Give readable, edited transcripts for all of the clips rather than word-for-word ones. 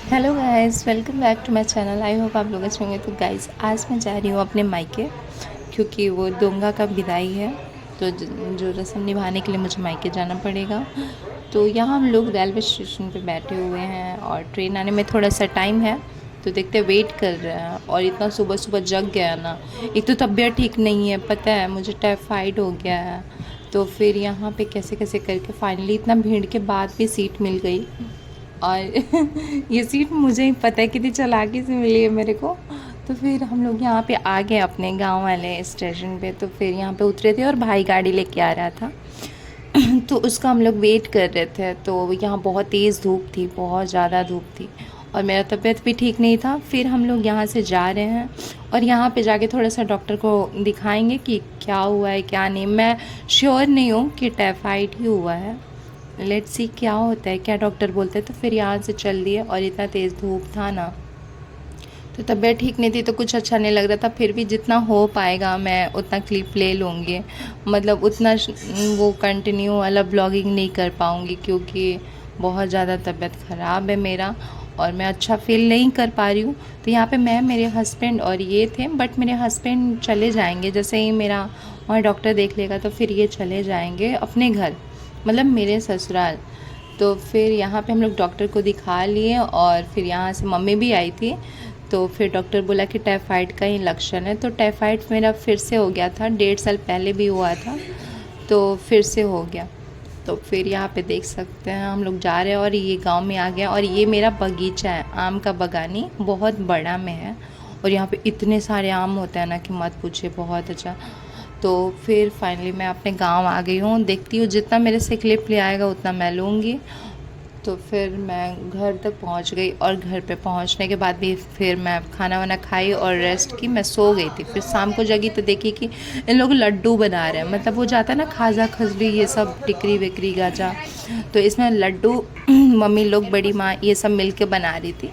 Hello guys, welcome back to my channel. I hope आप लोग अच्छे होंगे। तो गाइस, आज मैं जा रही हूँ अपने मायके, क्योंकि वो दोंगा का विदाई है। तो जो रस्म निभाने के लिए मुझे मायके जाना पड़ेगा। तो यहाँ हम लोग रेलवे स्टेशन पे बैठे हुए हैं और ट्रेन आने में थोड़ा सा टाइम है। तो देखते वेट कर रहे हैं। और इतना सुबह सुबह जग गया ना, एक तो तबीयत ठीक नहीं है, पता है मुझे टाइफाइड हो गया है। तो फिर यहाँ पे कैसे कैसे करके फाइनली इतना भीड़ के बाद भी सीट मिल गई। और ये सीट मुझे ही पता है कितनी चालाकी से मिली है मेरे को। तो फिर हम लोग यहाँ पे आ गए अपने गांव वाले स्टेशन पे। तो फिर यहाँ पे उतरे थे और भाई गाड़ी लेके आ रहा था। तो उसका हम लोग वेट कर रहे थे। तो यहाँ बहुत तेज़ धूप थी, बहुत ज़्यादा धूप थी, और मेरा तबीयत भी ठीक नहीं था। फिर हम लोग यहाँ से जा रहे हैं और यहाँ पे जाके थोड़ा सा डॉक्टर को दिखाएंगे कि क्या हुआ है क्या नहीं। मैं श्योर नहीं हूँ कि टाइफाइड ही हुआ है। लेट्स सी क्या होता है, क्या डॉक्टर बोलते हैं। तो फिर यहाँ से चल दिए और इतना तेज़ धूप था ना, तो तबीयत ठीक नहीं थी तो कुछ अच्छा नहीं लग रहा था। फिर भी जितना हो पाएगा मैं उतना क्लिप ले लूँगी। मतलब उतना वो कंटिन्यू वाला ब्लॉगिंग नहीं कर पाऊँगी, क्योंकि बहुत ज़्यादा तबीयत ख़राब है मेरा और मैं अच्छा फील नहीं कर पा रही हूँ। तो यहाँ पे मैं, मेरे हस्बैंड और ये थे, बट मेरे हस्बैंड चले जाएंगे जैसे ही मेरा वहाँ डॉक्टर देख लेगा। तो फिर ये चले जाएंगे अपने घर, मतलब मेरे ससुराल। तो फिर यहाँ पे हम लोग डॉक्टर को दिखा लिए और फिर यहाँ से मम्मी भी आई थी। तो फिर डॉक्टर बोला कि टाइफाइड का ही लक्षण है। तो टाइफाइड मेरा फिर से हो गया था, 1.5 साल पहले भी हुआ था, तो फिर से हो गया। तो फिर यहाँ पे देख सकते हैं हम लोग जा रहे हैं और ये गांव में आ गया। और ये मेरा बगीचा है, आम का बगानी बहुत बड़ा में है। और यहाँ पे इतने सारे आम होते हैं ना कि मत पूछिए, बहुत अच्छा। तो फिर फाइनली मैं अपने गांव आ गई हूँ। देखती हूँ जितना मेरे से क्लिप ले आएगा उतना मैं लूँगी। तो फिर मैं घर तक पहुंच गई और घर पे पहुंचने के बाद भी फिर मैं खाना वाना खाई और रेस्ट की। मैं सो गई थी। फिर शाम को जगी तो देखी कि इन लोग लड्डू बना रहे हैं। मतलब वो जाता है ना खाजा खजली, ये सब टिकरी विकरी गाजा, तो इसमें लड्डू मम्मी लोग, बड़ी माँ, ये सब मिल के बना रही थी।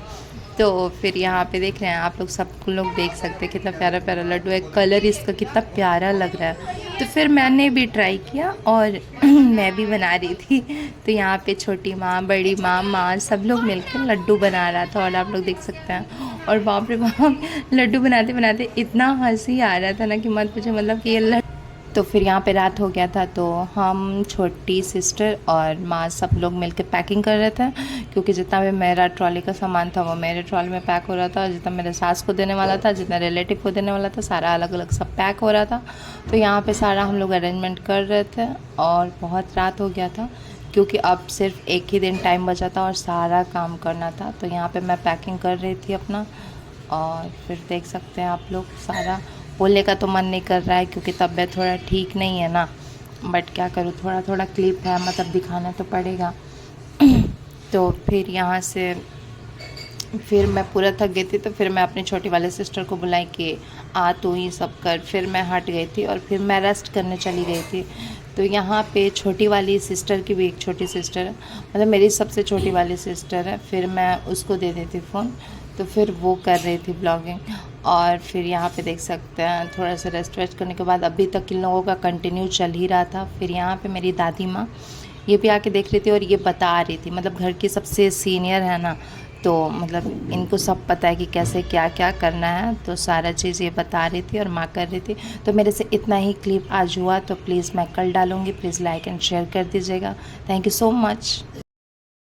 तो फिर यहाँ पे देख रहे हैं आप लोग, सब लोग देख सकते हैं कितना प्यारा प्यारा लड्डू है। कलर इसका कितना प्यारा लग रहा है। तो फिर मैंने भी ट्राई किया और मैं भी बना रही थी। तो यहाँ पे छोटी माँ, बड़ी माँ, माँ, सब लोग मिलकर लड्डू बना रहा था और आप लोग देख सकते हैं। और बाप रे बाप, लड्डू बनाते बनाते इतना हंसी आ रहा था ना कि मत पूछो। मतलब कि ये तो फिर यहाँ पे रात हो गया था। तो हम, छोटी सिस्टर और माँ, सब लोग मिलकर पैकिंग कर रहे थे, क्योंकि जितना भी मेरा ट्रॉली का सामान था वो मेरे ट्रॉली में पैक हो रहा था, और जितना मेरे सास को देने वाला था, जितना रिलेटिव को देने वाला था, सारा अलग अलग सब पैक हो रहा था। तो यहाँ पे सारा हम लोग अरेंजमेंट कर रहे थे और बहुत रात हो गया था, क्योंकि अब सिर्फ एक ही दिन टाइम बचा था और सारा काम करना था। तो यहाँ पे मैं पैकिंग कर रही थी अपना। और फिर देख सकते हैं आप लोग, सारा बोलने का तो मन नहीं कर रहा है क्योंकि तबीयत थोड़ा ठीक नहीं है ना, बट क्या करूँ, थोड़ा थोड़ा क्लिप है, मतलब दिखाना तो पड़ेगा। तो फिर यहाँ से फिर मैं पूरा थक गई थी। तो फिर मैं अपनी छोटी वाले सिस्टर को बुलाई कि आ तू ही सब कर। फिर मैं हट गई थी और फिर मैं रेस्ट करने चली गई थी। तो यहाँ पे छोटी वाली सिस्टर की भी एक छोटी सिस्टर है, मतलब मेरी सबसे छोटी वाली सिस्टर है। फिर मैं उसको दे देती फ़ोन, तो फिर वो कर रही थी ब्लॉगिंग। और फिर यहाँ पे देख सकते हैं थोड़ा सा रेस्ट वेस्ट करने के बाद अभी तक इन लोगों का कंटिन्यू चल ही रहा था। फिर यहाँ पे मेरी दादी माँ ये भी आके देख रही थी और ये बता रही थी, मतलब घर की सबसे सीनियर है ना, तो मतलब इनको सब पता है कि कैसे क्या क्या करना है। तो सारा चीज़ ये बता रही थी और माँ कर रही थी। तो मेरे से इतना ही क्लिप आज हुआ, तो प्लीज़ मैं कल डालूँगी। प्लीज़ लाइक एंड शेयर कर दीजिएगा। Thank you so much.